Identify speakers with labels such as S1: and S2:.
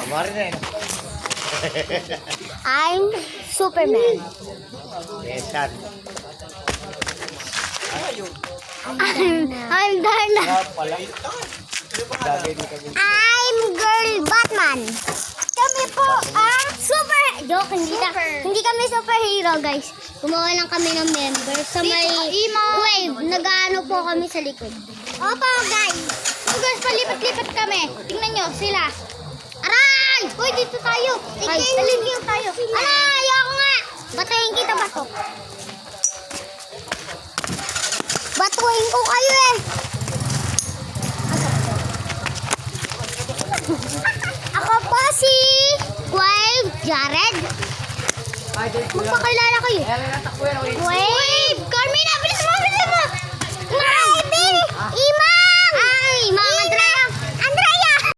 S1: Marine.
S2: I'm Superman.
S1: Yes, sir.
S2: I'm Darna.
S1: Pala. Sabi ni kami.
S2: I'm Girl Batman. Kami po ang super... Joke, hindi kami superhero, guys. Gumawa lang kami ng member sa may wave. Nag-ano po kami sa likod. Opo, guys. So, guys, palipat-lipat kami. Tingnan nyo, sila. Aray! Uy, dito tayo. Ay, taligil tayo. Aray, ayoko nga. Batayin kita, bato. Batuhin ko kayo eh. Ako po si Wave Jared. Magpakilala kayo. Wave! Carmina, bilis